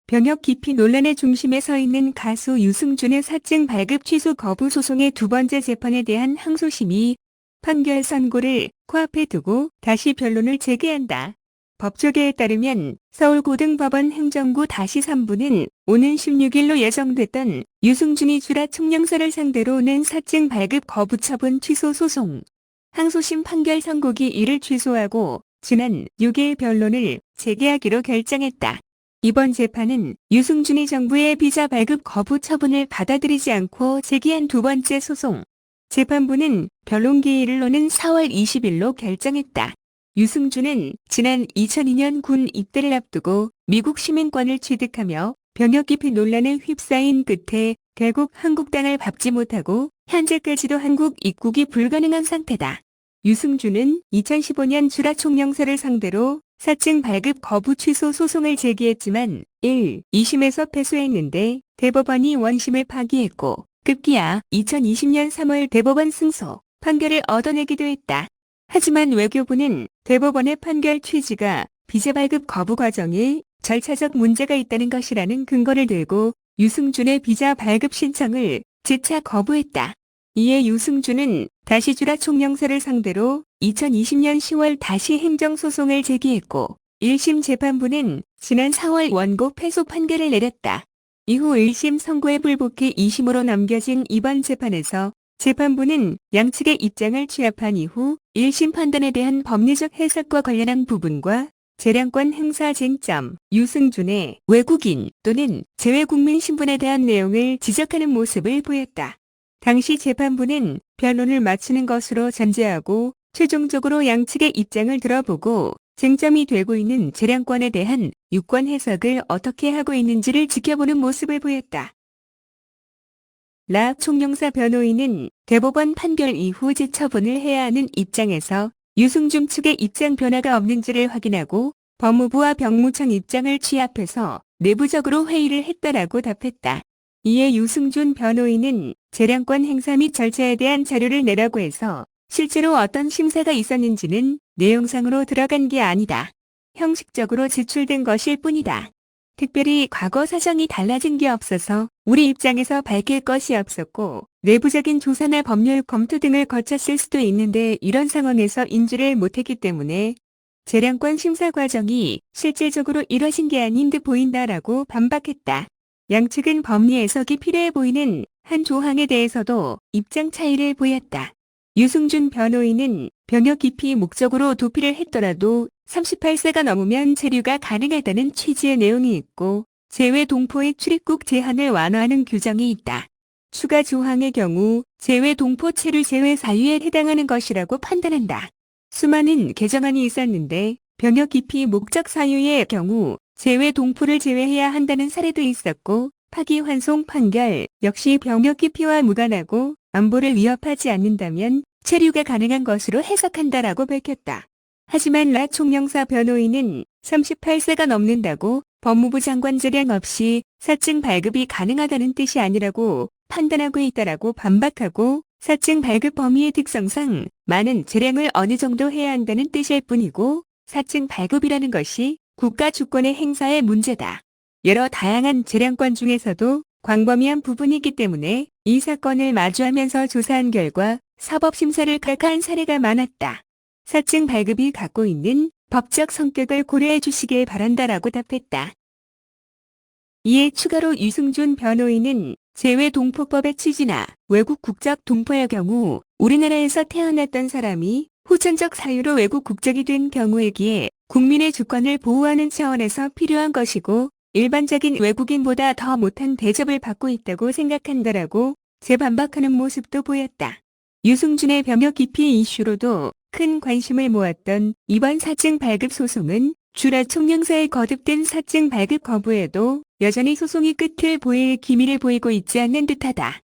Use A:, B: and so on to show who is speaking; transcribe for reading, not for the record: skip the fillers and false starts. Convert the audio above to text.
A: 병역 기피 논란의 중심에 서 있는 가수 유승준의 사증 발급 취소 거부 소송의 두 번째 재판에 대한 항소심이 판결 선고를 코앞에 두고 다시 변론을 재개한다. 법조계에 따르면 서울고등법원 행정구 다시 3부는 오는 16일로 예정됐던 유승준이 주라 총영사를 상대로 낸 사증 발급 거부 처분 취소 소송 항소심 판결 선고기 이를 취소하고 지난 6일 변론을 재개하기로 결정했다. 이번 재판은 유승준이 정부의 비자 발급 거부 처분을 받아들이지 않고 제기한 두 번째 소송. 재판부는 변론 기일을 오는 4월 20일로 결정했다. 유승준은 지난 2002년 군 입대를 앞두고 미국 시민권을 취득하며 병역 기피 논란에 휩싸인 끝에 결국 한국 땅을 밟지 못하고 현재까지도 한국 입국이 불가능한 상태다. 유승준은 2015년 주라 총영사를 상대로 사증 발급 거부 취소 소송을 제기했지만 2심에서 패소했는데 대법원이 원심을 파기했고 급기야 2020년 3월 대법원 승소 판결을 얻어내기도 했다. 하지만 외교부는 대법원의 판결 취지가 비자 발급 거부 과정에 절차적 문제가 있다는 것이라는 근거를 들고 유승준의 비자 발급 신청을 재차 거부했다. 이에 유승준은 다시 주라 총영사를 상대로 2020년 10월 다시 행정소송을 제기했고 1심 재판부는 지난 4월 원고 패소 판결을 내렸다. 이후 1심 선고에 불복해 2심으로 넘겨진 이번 재판에서 재판부는 양측의 입장을 취합한 이후 1심 판단에 대한 법리적 해석과 관련한 부분과 재량권 행사 쟁점, 유승준의 외국인 또는 재외국민 신분에 대한 내용을 지적하는 모습을 보였다. 당시 재판부는 변론을 마치는 것으로 전제하고 최종적으로 양측의 입장을 들어보고 쟁점이 되고 있는 재량권에 대한 유권 해석을 어떻게 하고 있는지를 지켜보는 모습을 보였다. 라 총영사 변호인은 대법원 판결 이후 재처분을 해야 하는 입장에서 유승준 측의 입장 변화가 없는지를 확인하고 법무부와 병무청 입장을 취합해서 내부적으로 회의를 했다라고 답했다. 이에 유승준 변호인은 재량권 행사 및 절차에 대한 자료를 내라고 해서 실제로 어떤 심사가 있었는지는 내용상으로 들어간 게 아니다. 형식적으로 제출된 것일 뿐이다. 특별히 과거 사정이 달라진 게 없어서 우리 입장에서 밝힐 것이 없었고 내부적인 조사나 법률 검토 등을 거쳤을 수도 있는데 이런 상황에서 인지를 못했기 때문에 재량권 심사 과정이 실질적으로 이뤄진 게 아닌 듯 보인다라고 반박했다. 양측은 법리 해석이 필요해 보이는 한 조항에 대해서도 입장 차이를 보였다. 유승준 변호인은 병역 기피 목적으로 도피를 했더라도 38세가 넘으면 체류가 가능하다는 취지의 내용이 있고 재외 동포의 출입국 제한을 완화하는 규정이 있다. 추가 조항의 경우 재외 동포 체류 제외 사유에 해당하는 것이라고 판단한다. 수많은 개정안이 있었는데 병역 기피 목적 사유의 경우 재외 동포를 제외해야 한다는 사례도 있었고 파기환송 판결 역시 병역 기피와 무관하고 안보를 위협하지 않는다면 체류가 가능한 것으로 해석한다라고 밝혔다. 하지만 라 총영사 변호인은 38세가 넘는다고 법무부 장관 재량 없이 사증 발급이 가능하다는 뜻이 아니라고 판단하고 있다라고 반박하고 사증 발급 범위의 특성상 많은 재량을 어느 정도 해야 한다는 뜻일 뿐이고 사증 발급이라는 것이 국가 주권의 행사의 문제다. 여러 다양한 재량권 중에서도 광범위한 부분이기 때문에 이 사건을 마주하면서 조사한 결과 사법심사를 각하한 사례가 많았다. 사증 발급이 갖고 있는 법적 성격을 고려해 주시길 바란다라고 답했다. 이에 추가로 유승준 변호인은 재외동포법의 취지나 외국 국적 동포의 경우 우리나라에서 태어났던 사람이 후천적 사유로 외국 국적이 된 경우이기에 국민의 주권을 보호하는 차원에서 필요한 것이고 일반적인 외국인보다 더 못한 대접을 받고 있다고 생각한다라고 재반박하는 모습도 보였다. 유승준의 병역 기피 이슈로도 큰 관심을 모았던 이번 사증 발급 소송은 주라 총영사에 거듭된 사증 발급 거부에도 여전히 소송이 끝을 보일 기미를 보이고 있지 않는 듯하다.